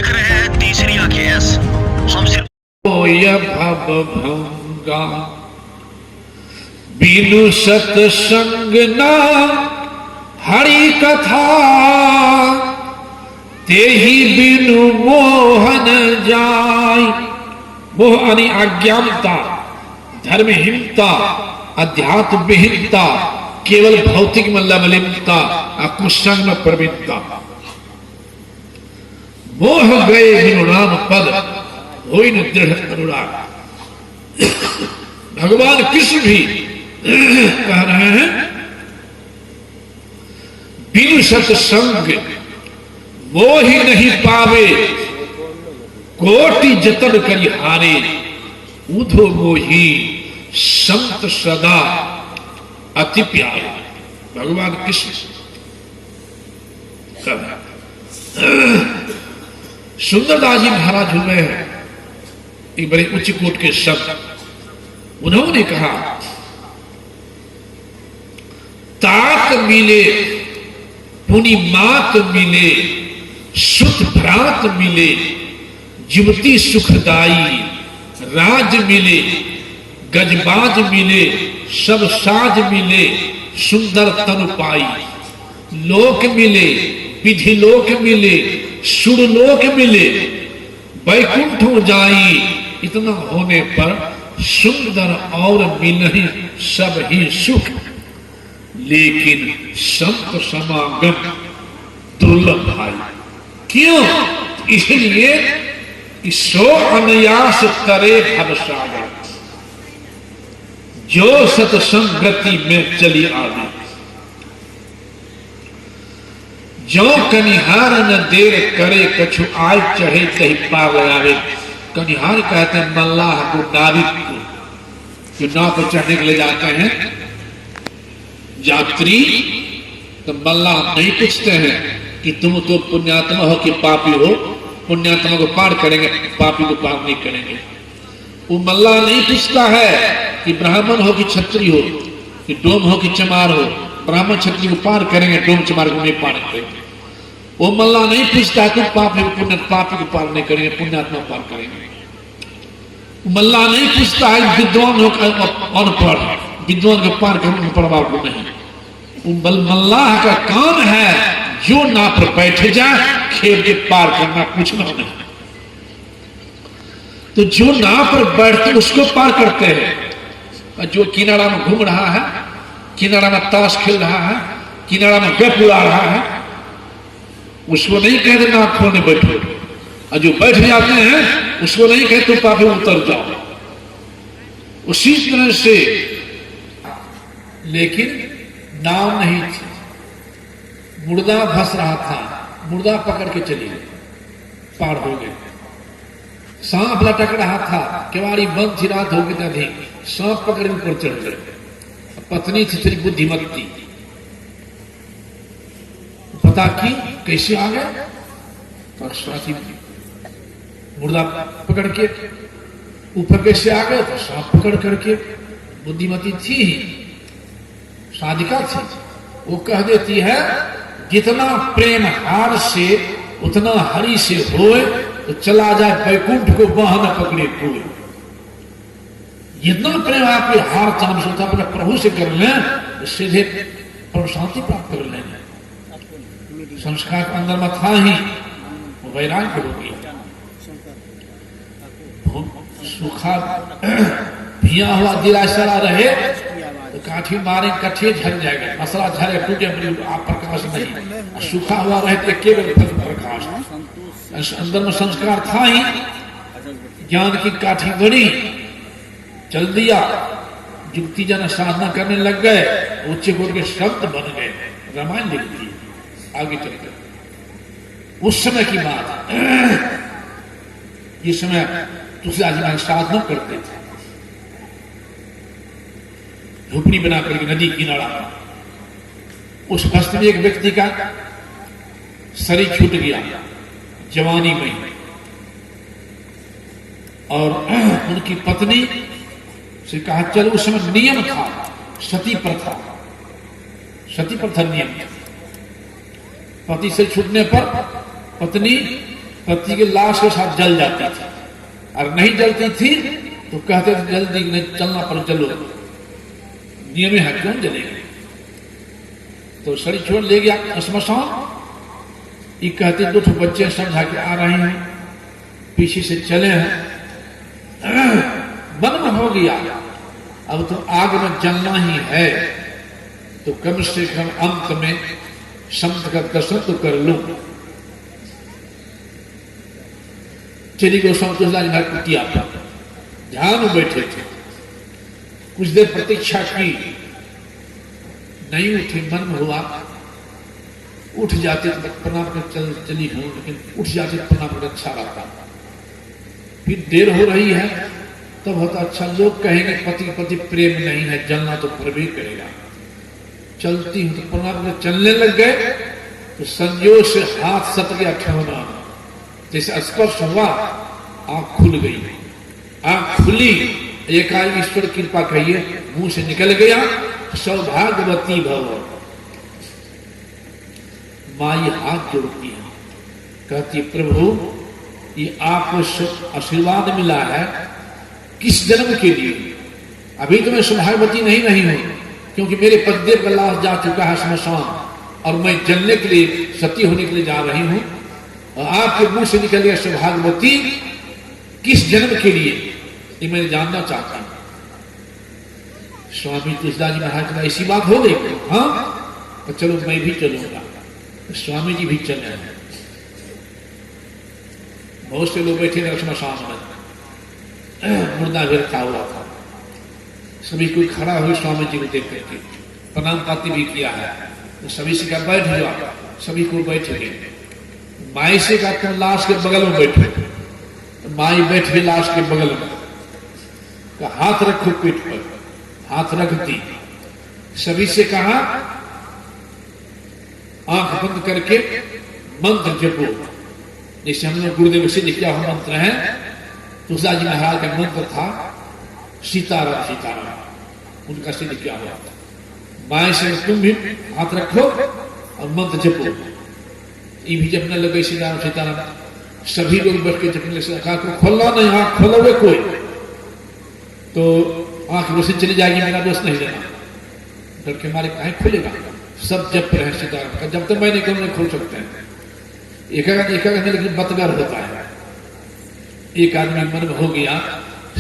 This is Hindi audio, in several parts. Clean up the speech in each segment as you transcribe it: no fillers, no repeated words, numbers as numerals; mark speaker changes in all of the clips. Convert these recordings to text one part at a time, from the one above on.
Speaker 1: देख रहे हैं तीसरी आंखें एस। हम सिर्फ
Speaker 2: भव भंगा बिनु सत्संग ना हरि कथा तेहि बिनु मोहन जाय। मोह यानी अज्ञानता, धर्महीनता, अध्यात्म विहीनता, केवल भौतिक में लवलिनता, कुसंग में प्रवीणता। मोह गए बिनु राम पद होई न दृढ़ अनुराग। भगवान कृष्ण भी कह रहे हैं बिनु सत्संग वो ही नहीं पावे कोटि जतन करी हारे। उधो मोही संत सदा अति प्यारे। भगवान कृष्ण सुंदरदास जी महाराज हुए हैं एक बड़े उच्च कोट के शब्द। उन्होंने कहा तात मिले पुनि मात मिले सुत भ्रात मिले युवती सुखदाई राज मिले गजबाज मिले सब साज मिले सुंदर तनु पाई। लोक मिले विधि लोक मिले सुर लोक मिले वैकुंठ जाई। इतना होने पर सुंदर और मिलहि सब ही सुख लेकिन संत समागम दुर्लभ भाई। क्यों? इसलिए सो अनयास करे भवसागर जो सत्संगति में चली आवे। जो कनिहार न देर करे कछु आय चढ़े कहीं पार आवे। कनिहार कहते हैं मल्लाह को, नाविक को, जो नाव पर चढ़ने के लिए जाते हैं यात्री। तो मल्लाह नहीं पूछते हैं कि तुम तो पुण्यात्मा हो कि पापी हो। पुण्यात्मा को पार करेंगे, पापी को पार नहीं करेंगे। वो मल्लाह नहीं पूछता है कि ब्राह्मण हो कि क्षत्रिय हो, कि डोम हो कि चमार हो। ब्राह्मण क्षत्रिय को पार करेंगे, डोम चमार को नहीं पार करेंगे। वो मल्लाह नहीं पूछता तुम पापी पुण्य, पापी को पार नहीं करेंगे, पुण्यात्मा पार करेंगे। मल्लाह नहीं पूछता है विद्वान हो अनपढ़, विद्वान को पार करेंगे, पढ़वा को नहीं। मल्लाह का काम है जो ना पर बैठ जाए खेल के पार करना, पूछना नहीं। तो जो ना पर बैठते उसको पार करते हैं। जो किनारा में घूम रहा है, किनारा में ताश खेल रहा है, किनारा में गप उड़ा रहा है, उसको नहीं कहते ना खोलने बैठो। और जो बैठ जाते हैं उसको नहीं कहते तुम पापी उतर जाओ। उसी तरह से लेकिन नाव नहीं थी, मुर्दा फंस रहा था, मुर्दा पकड़ के चली गई, पार हो गए। सांप लटक रहा था, केवाड़ी बंद थी, रात हो गई थी, सांप पकड़ के ऊपर चढ़ गए। पत्नी थी तेरी बुद्धिमती, पता की कैसे आ गए। मुर्दा पकड़ के ऊपर कैसे आ गए, तो सांप पकड़ करके। बुद्धिमती थी, साधिका थी, वो कह देती है जितना प्रेम हार से उतना हरि से होए तो चला जाए वैकुंठ को बाह न पकड़े कोई। जितना प्रेम आपके हार चांद से होता अपने प्रभु से कर लें तो सीधे परम शांति प्राप्त कर लेंगे। संस्कार अंदर में था ही वो वैराग्य हो गया। सूखा भिया हुआ दिलासा रहे तो काठी मारे कठे झड़ जाएगा, मसला झरे टूटे आप प्रकाश नहीं। सूखा हुआ रहे तो केवल प्रकाश। अंदर में संस्कार था ही, ज्ञान की काठी बड़ी, चल दिया। युक्ति जन साधना करने लग गए, उच्च कोट के शब्द बन गए, रामायण लिख दिए। आगे चल गए। उस समय की बात, जिस समय तुलसीदास जी साधना करते थे, झोपड़ी बना करके नदी किनारा, उस बस्ती में एक व्यक्ति का शरीर छूट गया जवानी में, और उनकी पत्नी से कहा चलो। उस समय नियम था सती प्रथा, सती प्रथा नियम। पति से छूटने पर पत्नी पति के लाश के साथ जल जाती थी, और नहीं जलती थी तो कहते थे जल्दी नहीं चलना पर चलो, नियम है क्यों जलेगी। तो सड़ी छोड़ ले गया श्मशान। ये कहते 2 बच्चे समझा के आ रहे हैं, पीछे से चले हैं, मन में हो गया अब तो आग में जलना ही है, तो कम से कम अंत में संत का दर्शन तो कर लूं। चली गोस्वामी तुलसीदास जी कुटिया पर ध्यान में बैठे थे, कुछ देर प्रतीक्षा की, नहीं उठे, मन में हुआ उठ जाते तो प्रणाम कर चली हूं, लेकिन उठ जाते प्रणाम कर अच्छा रहता। फिर देर हो रही है तब होता अच्छा, लोग कहेंगे पति पति प्रेम नहीं है, जलना तो प्रवेश करेगा। चलती हूं तो प्रणाम कर चलने लग गए तो संयोग से हाथ सट गया ठहना, जैसे स्पर्श हुआ आंख खुल गई, आंख खुली, एकाएक ईश्वर कृपा कहिए मुंह से निकल गया सौभाग्यवती भव। माई हाथ जोड़ती है, कहती प्रभु ये आपको आशीर्वाद मिला है किस जन्म के लिए, अभी तो मैं सौभाग्यवती नहीं हूं, क्योंकि मेरे पतिदेव का लाश जा चुका है श्मशान और मैं जलने के लिए सती होने के लिए जा रही हूं, और आपके मुंह से निकल गया सौभाग्यवती किस जन्म के लिए, ये मैं जानना चाहता हूं। स्वामी तुलसीदास जी महाराज का ऐसी बात हो गई, हाँ तो चलो मैं भी चलूंगा। तो स्वामी जी भी चले हैं, बहुत से लोग बैठे थे श्मशान में, मुर्दा भी रखा हुआ था, सभी कोई खड़ा हुई स्वामी जी को देख करके प्रणाम पाती भी किया है, तो सभी से कहा बैठ जाओ, सभी को बैठ गए। माई से कहा लाश के बगल में बैठे, तो माई बैठ गई लाश के बगल में, का हाथ रखो पीठ पर, हाथ रख दी। सभी से कहा आंख बंद करके मंत्र जपो, जैसे हमने गुरुदेव सिद्ध किया हुआ मंत्र है, तुलसीदास जी महाराज का मंत्र था सीताराम सीताराम, उनका सिद्ध किया हुआ था। माए से तुम भी हाथ रखो और मंत्र जपो, ये भी जपने लगे सीताराम सीताराम। सभी लोग बैठ के जपने लगे, कहा खोलना नहीं, आंख खोलोगे कोई तो आंख रोशनी चली जाएगी, मेरा दोस्त नहीं देना। डर के मारे कहा खुलेगा, सब जप रहे सीताराम का, जब तक मैं नहीं करूँ खोल सकते हैं। एक आदमी लेकिन बतगर होता है, एक आदमी मन में हो गया,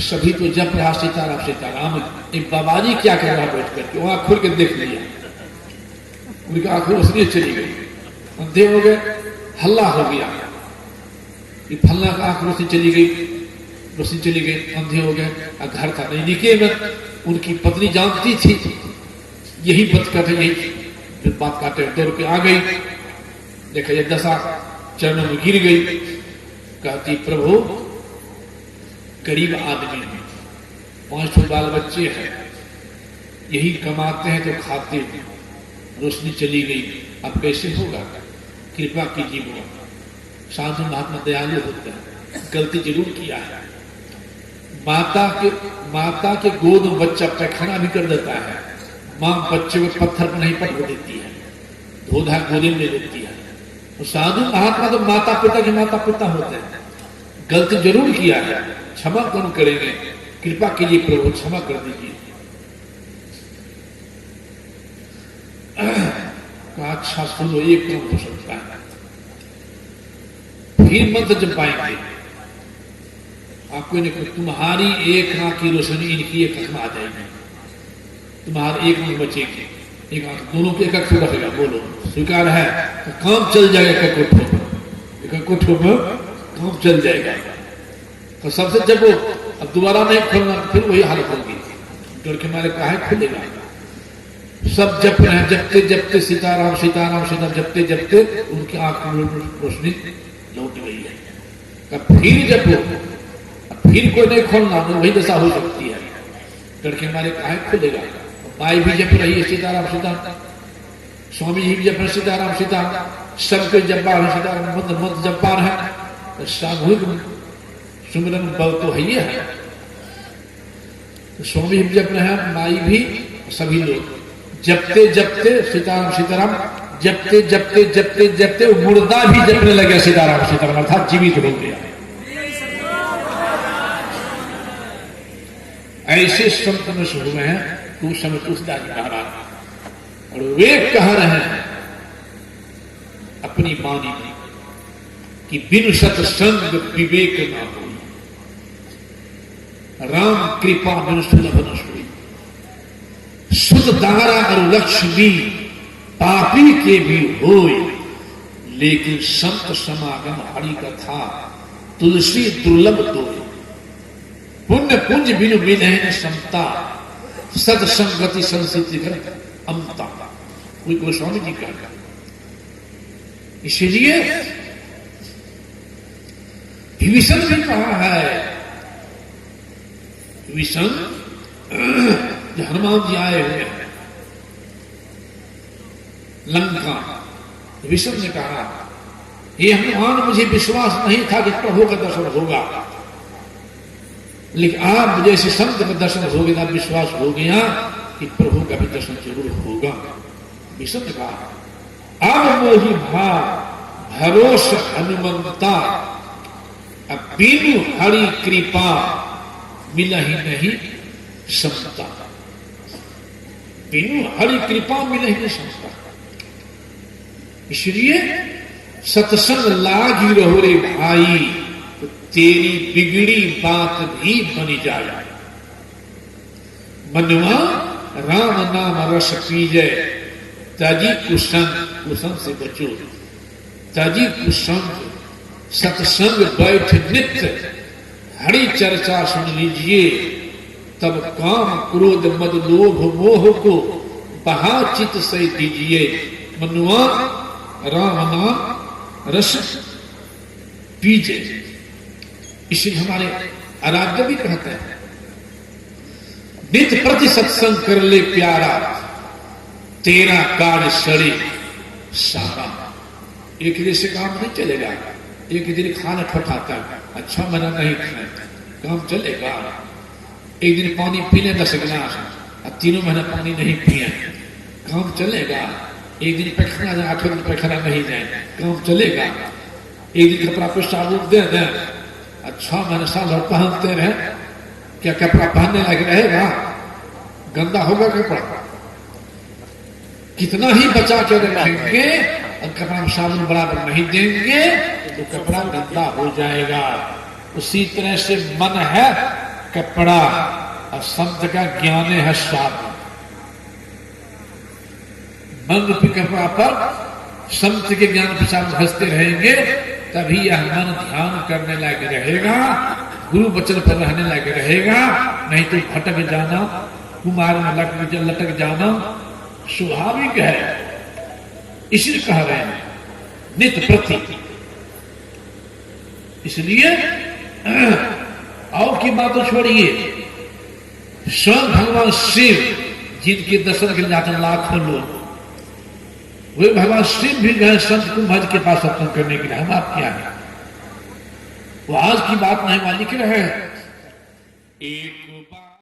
Speaker 2: सभी तो जप रहा सीताराम सीताराम, एक बाबाजी क्या कर रहा बैठ करके, वहां खुल के देख लिया, उनकी आंखों रोशनी चली गई, अंधे हो गए, हल्ला हो गया, ये फल्ला का आंख रोशनी चली गई, रोशनी चली गई, अंधे हो गए, घर था नहीं निके। उनकी पत्नी जानती थी यही बात कहते, यही बात काटे दौड़ के आ गई, देखा ये दशा चरणों में गिर गई, कहती प्रभु गरीब आदमी है, 5 बाल बच्चे हैं, यही कमाते हैं तो खाते हैं, रोशनी चली गई, अब कैसे होगा, कृपा कीजिए। साधु महात्मा दयालु होते हैं, गलती जरूर किया है, माता के गोद में बच्चा पैखाना भी कर देता है, मां बच्चे को पत्थर पर नहीं पटक देती है, धोधा गोदे में ले देती है। तो साधु महात्मा तो माता पिता के माता पिता होते हैं, गलती जरूर किया है, क्षमा कौन करेंगे, कृपा कीजिए प्रभु क्षमा कर दीजिए। अच्छा सुनो, एक काम हो सकता है, फिर मंत्र जब पाएंगे आपको नहीं, तुम्हारी एक आंख की रोशनी इनकी एक आंख में आ जाएगी, तुम्हारी एक आंख बचेगी, एक आंख दोनों के एक आंख रखेगा, बोलो स्वीकार है, तो काम चल जाएगा, एक कोठो में काम चल जाएगा। तो सबसे जब वो अब दोबारा नहीं खोलना, फिर वही हालत होगी, डर के मारे कहा है खुलेगा। सब जप रहे हैं, जपते जपते सीताराम सीताराम सीताराम जपते जपते उनकी आंख में रोशनी लौट गई है। फिर जपो, फिर कोई नहीं खोलना, तो वही दशा हो सकती है, डर के मारे कहा है खुलेगा। माई भी जप रही है सीताराम सीताराम, स्वामी जी भी जप रहे सीताराम सीताराम, सबके जपा रहे सीताराम, मंत्र मंत्र जपा रहे, सामूहिक सुमिरन बल तो है ही है। तो स्वामी भी जप रहे हैं, माई भी, सभी लोग जपते जपते सीताराम सीताराम जपते जपते जपते जपते वो मुर्दा भी जपने लगे सीताराम सीताराम, अर्थात जीवित हो गया। ऐसे संत नष्ट हुए हैं उस समय तुलसीदास महाराज, और वे कह रहे हैं अपनी वाणी में कि बिनु सत्संग विवेक न हो, राम कृपा बिनु सुलभ न सोई, सुध दारा और लक्ष्मी पापी के भी होय, लेकिन संत समागम हरि कथा तुलसी दुर्लभ दोय, पुण्य पुंज बिनु मिलहि न समता, सत्संगति संसिद्धि कर अमता। कोई गोस्वामी जी का, इसलिए विभीषण ने कहा है, विभीषण जो हनुमान जी आए हुए हैं लंका, विभीषण ने कहा ये हनुमान मुझे विश्वास नहीं था कि प्रभु का दर्शन होगा, लेकिन आप जैसे संत का दर्शन हो गया, विश्वास हो गया कि प्रभु का भी दर्शन जरूर होगा। विभीषण ने कहा अब मोहि भाव भरोसा हनुमंता, अब बिनु हरि कृपा मिलहि नहीं समता, बिनु हरि कृपा मिलहि नहीं समता। इसलिए सत्संग लागी रहो रे भाई, तो तेरी बिगड़ी बात भी बनी जाए। मनवा राम नाम रस पीजे, ताजी कुसंग, कुसंग से बचो, ताजी कुसंग सत्संग बैठ नित्य हरि चर्चा सुन लीजिए, तब काम क्रोध मद लोभ मोह को बहा चित से दीजिए। मनुआ राम नाम रस पीजे, इसलिए हमारे आराध्य भी कहते हैं नित्य प्रति सत्संग कर ले प्यारा, तेरा कार्य सड़े सारा। एक दिन से काम नहीं चलेगा, एक दिन खाना ठठाता, अच्छा मना नहीं खाए, काम चलेगा। एक दिन पानी पी ले 10 गिलास, और 3 महीना पानी नहीं पिए, काम चलेगा। एक दिन पैखाना जाए, 8 दिन पैखाना नहीं जाए, काम चलेगा। एक दिन कपड़ा पे साबुन दे दें, 6 महीने साल भर पहनते रहे, क्या कपड़ा पहनने लायक रहेगा? गंदा होगा कपड़ा। कितना ही बचा के रखेंगे और कपड़ा में साबुन बराबर नहीं देंगे तो कपड़ा गंदा हो जाएगा। उसी तरह से मन है कपड़ा और संत का ज्ञान है साबुन। मन के कपड़ा पर संत के ज्ञान के साथ हंसते रहेंगे, तभी यह मन ध्यान करने लायक रहेगा, गुरु वचन पर रहने लायक रहेगा। नहीं तो भटक जाना, कुमार में लटक जाना स्वाभाविक है। इसलिए कह रहे हैं नित्य प्रति। इसलिए और की बात तो छोड़िए, स्वयं भगवान शिव जिनके दर्शन के लिए जाते लाखों लोग, वे भगवान शिव भी गए संत कुंभज के पास सत्संग करने के लिए। हम आप क्या है, वो आज की बात नहीं, मालिक रहे एक बात